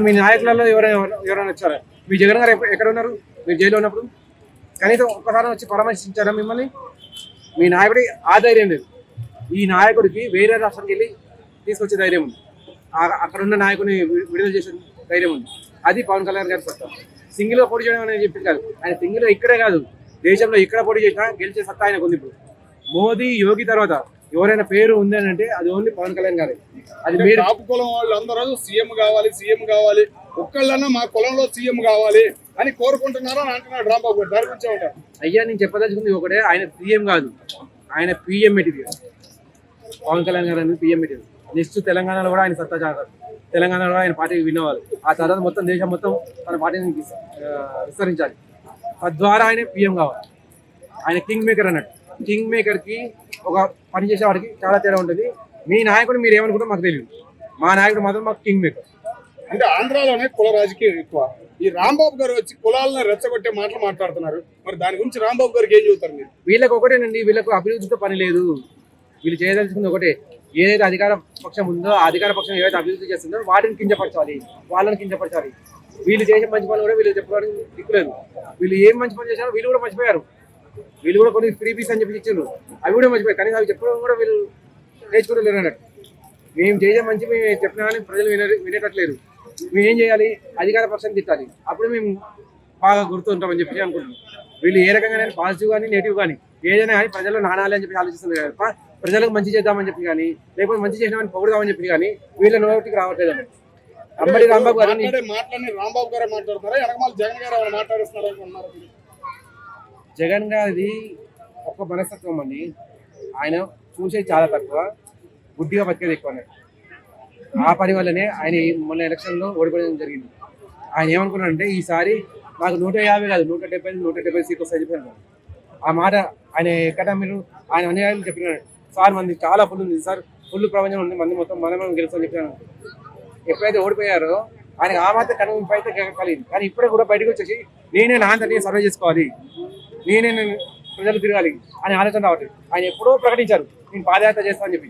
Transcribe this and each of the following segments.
మీ నాయకులలో ఎవరైనా వచ్చారా? మీ జగన్ గారు ఎక్కడ ఉన్నారు? మీరు జైల్లో ఉన్నప్పుడు కనీసం ఒక్కసారి వచ్చి పరామర్శించారా మిమ్మల్ని? మీ నాయకుడి ఆ ధైర్యం లేదు. ఈ నాయకుడికి వేరే రాష్ట్రానికి వెళ్ళి తీసుకొచ్చే ధైర్యం ఉంది. అక్కడ ఉన్న నాయకుని విడుదల చేసే ధైర్యం ఉంది. అది పవన్ కళ్యాణ్ గారి సత్తా. సింగిల్గా పోటీ చేయడం అనేది చెప్పింది కాదు. ఆయన సింగిల్గా ఇక్కడే కాదు, దేశంలో ఇక్కడ పోటీ చేసినా గెలిచే సత్తా ఆయనకు ఉంది. ఇప్పుడు మోదీ, యోగి తర్వాత ఎవరైనా పేరు ఉంది అని అంటే అది ఓన్లీ పవన్ కళ్యాణ్ గారే. అది మీరు కాపు కులం వాళ్ళు అందరూ సీఎం కావాలి, ఒక్కళ్ళన్నా మా కులంలో సీఎం కావాలి అని కోరుకుంటున్నారో అని అంటున్నాడు రాంబాబు గారు. దాని గురించి ఉంటారు. అయ్యా, నేను చెప్పదలుచుకుంది ఒకటే, ఆయన సీఎం కాదు, ఆయన పిఎం మెటీరియల్. పవన్ కళ్యాణ్ గారు అనేది పిఎం మెటీరియల్. నెక్స్ట్ తెలంగాణలో కూడా ఆయన సత్తా చాటారు. తెలంగాణలో కూడా ఆయన పార్టీకి విన్నవాలి. ఆ తర్వాత మొత్తం దేశం మొత్తం తన పార్టీని విస్తరించాలి. తద్వారా ఆయన పిఎం కావాలి. ఆయన కింగ్ మేకర్ అన్నట్టు. కింగ్ మేకర్కి ఒక పని చేసేవాడికి చాలా తేడా ఉంటుంది. మీ నాయకుడు మీరు ఏమనుకుంటారో మాకు తెలియదు. మా నాయకుడు మాత్రం మాకు కింగ్ మేకర్. అంటే ఆంధ్రాలోనే కుల రాజకీయం ఎక్కువ. ఈ రాంబాబు గారు వచ్చి కులాలను రెచ్చగొట్టే మాటలు మాట్లాడుతున్నారు. మరి దాని గురించి రాంబాబు గారికి ఏం చెబుతారు మీరు? వీళ్ళకి ఒకటేనండి, వీళ్ళకు అభివృద్ధితో పని లేదు. వీళ్ళు చేయదలుచుకుంది ఒకటే, ఏదైతే అధికార పక్షం ఉందో ఆ అధికార పక్షం ఏదైతే అభివృద్ధి చేస్తుందో వాటిని కించపరచాలి, వాళ్ళని కించపరచాలి. వీళ్ళు చేసే మంచి పనులు కూడా వీళ్ళు చెప్పుకోవడానికి దిక్కులేదు. వీళ్ళు ఏం మంచి పని చేశారో వీళ్ళు కూడా మర్చిపోయారు. వీళ్ళు కూడా కొన్ని ఫ్రీ పీస్ అని చెప్పి ఇచ్చారు, అవి కూడా మర్చిపోయారు. కానీ అవి చెప్పడం కూడా వీళ్ళు నేర్చుకోలేరు అన్నట్టు. మేము చేసే మంచి మేము చెప్పినా కానీ ప్రజలు వినేటట్లేరు. మేము ఏం చేయాలి? అధికార పక్షాన్ని తిట్టాలి, అప్పుడు మేము బాగా గుర్తుంటామని చెప్పి అనుకుంటున్నాం. వీళ్ళు ఏ రకంగా పాజిటివ్ కానీ నెగిటివ్ కానీ ఏదైనా కానీ ప్రజలు నానాలి అని చెప్పి ఆలోచిస్తుంది కదా. ప్రజలకు మంచి చేద్దామని చెప్పి కానీ, లేకపోతే మంచి చేసినామని పొగుదామని చెప్పి కానీ వీళ్ళ నోటికి రావట్లేదు అన్నట్టు. అంబటి రాంబాబు గారు రాంబాబు గారే మాట్లాడుతున్నారా? జగన్ గారు మాట్లాడుతున్నారు. జగన్ గారిది ఒక్క మనస్తత్వం అండి. ఆయన చూసేది చాలా తక్కువ, గుడ్డిగా బతికేది ఎక్కువ అన్నట్టు. ఆ పని వల్లనే ఆయన మొన్న ఎలక్షన్లో ఓడిపోవడం జరిగింది. ఆయన ఏమనుకున్నాడంటే ఈసారి నాకు 150 కాదు 170 సీట్లు వస్తాయని చెప్పాను. ఆ మాట ఆయన ఎక్కడ మీరు ఆయన అన్యాయాలు చెప్పినాడు. సార్ మంది చాలా ఫుల్ ఉంది సార్, ఫుల్ ప్రపంచం ఉంది, మంది మొత్తం మనం గెలుస్తామని చెప్పాను. ఎప్పుడైతే ఓడిపోయారో ఆయనకు ఆ మాత్రం కనుక అయితే కలిగింది. కానీ ఇప్పుడే కూడా బయటకు వచ్చేసి నేనే నా అంతటి సర్వే చేసుకోవాలి, నేనే ప్రజలు తిరగాలి అని ఆలోచన రావట్లేదు. ఆయన ఎప్పుడో ప్రకటించారు నేను పాదయాత్ర చేస్తానని చెప్పి.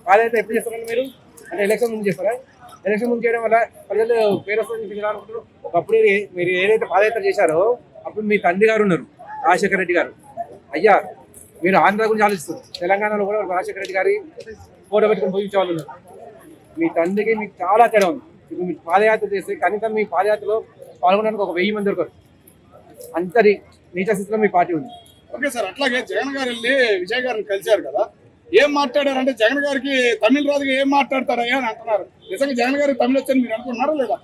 పాదయాత్ర ఎప్పుడు చేస్తారండి మీరు? అంటే ఎలక్షన్ ముందు చేస్తారా? ఎలక్షన్ ముందు చేయడం వల్ల ప్రజలు పేరు వస్తుంది అనుకుంటారు. ఒకప్పుడు మీరు ఏదైతే పాదయాత్ర చేశారో అప్పుడు మీ తండ్రి గారు ఉన్నారు, రాజశేఖర రెడ్డి గారు. అయ్యా, మీరు ఆంధ్ర గురించి ఆలోచిస్తారు. తెలంగాణలో కూడా రాజశేఖర రెడ్డి గారి ఫోటో పెట్టుకుని పోయించే వాళ్ళు ఉన్నారు. మీ తండ్రికి మీకు చాలా తేడా ఉంది. ఇప్పుడు మీరు పాదయాత్ర చేస్తే కనీసం మీ పాదయాత్రలో పాల్గొనడానికి ఒక 1000 మంది దొరకరు. అంతటి నీచ స్థితిలో మీ పార్టీ ఉంది. ఓకే సార్, అట్లాగే జగన్ గారు వెళ్ళి విజయ్ గారిని కలిశారు కదా, ఏం మాట్లాడారంటే జగన్ గారికి తమిళ రాజుగా ఏం మాట్లాడతారయ్యా అని అంటున్నారు. నిజంగా జగన్ గారికి తమిళ వచ్చని మీరు అనుకుంటున్నారా లేదా?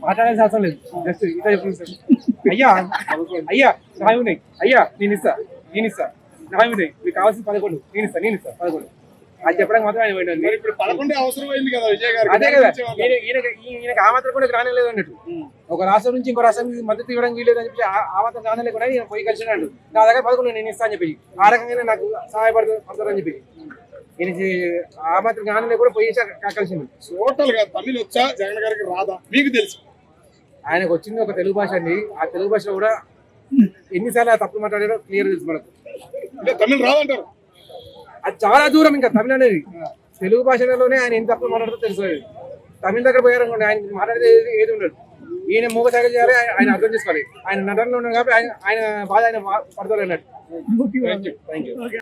మాట్లాడాల్సిన అవసరం లేదు, జస్ట్ ఇట్లా చెప్తుంది సార్. అయ్యా నావి ఉన్నాయి, అయ్యా నేను ఇస్తా నావి ఉన్నాయి, మీకు కావాల్సిన 11 నేను ఇస్తా 11 అది చెప్పడానికి మాత్రం ఆయన పోయింది. ఇప్పుడు 11 అవసరం అయింది కదా విజయ్ గారు. అదే కదా, ఈయనకి ఆ మాత్రం కూడా రానేలేదు అన్నట్టు. ఒక రాష్ట్రం నుంచి ఇంకో రాష్ట్రానికి మద్దతు ఇవ్వడానికి వీలేదు అని చెప్పి ఆ మాత్రం రానేలేకుండా ఈయన పోయి కలిసినాడు. నా దగ్గర 11 నేను ఇస్తా అని చెప్పి ఆ రకంగానే నాకు సహాయపడతారని చెప్పి ఈయన ఆ మాత్రం రానలే కూడా పోయి కలిసింది. టోటల్ గా తమిళ వచ్చా జగన్ గారికి రాదా మీకు తెలుసు? ఆయనకు వచ్చింది ఒక తెలుగు భాష అండి. ఆ తెలుగు భాషలో కూడా ఎన్నిసార్లు తప్పు మాట్లాడారో క్లియర్ తెలుసు మనకు. అంటే తమిళ రాదంటారు. అది చాలా దూరం. ఇంకా తమిళ అనేది తెలుగు భాషలోనే ఆయన ఎంత తప్పులు మాట్లాడుతూ తెలుసు. తమిళ దగ్గర పోయారనుకోండి ఆయన మాట్లాడితే ఏది ఉండదు. ఈయన మూగ సాగ చేయాలి, ఆయన అర్థం చేసుకోవాలి. ఆయన నటనలో ఉన్నాడు కాబట్టి ఆయన బాధ ఆయన పడతారు అన్నట్టు. Thank you.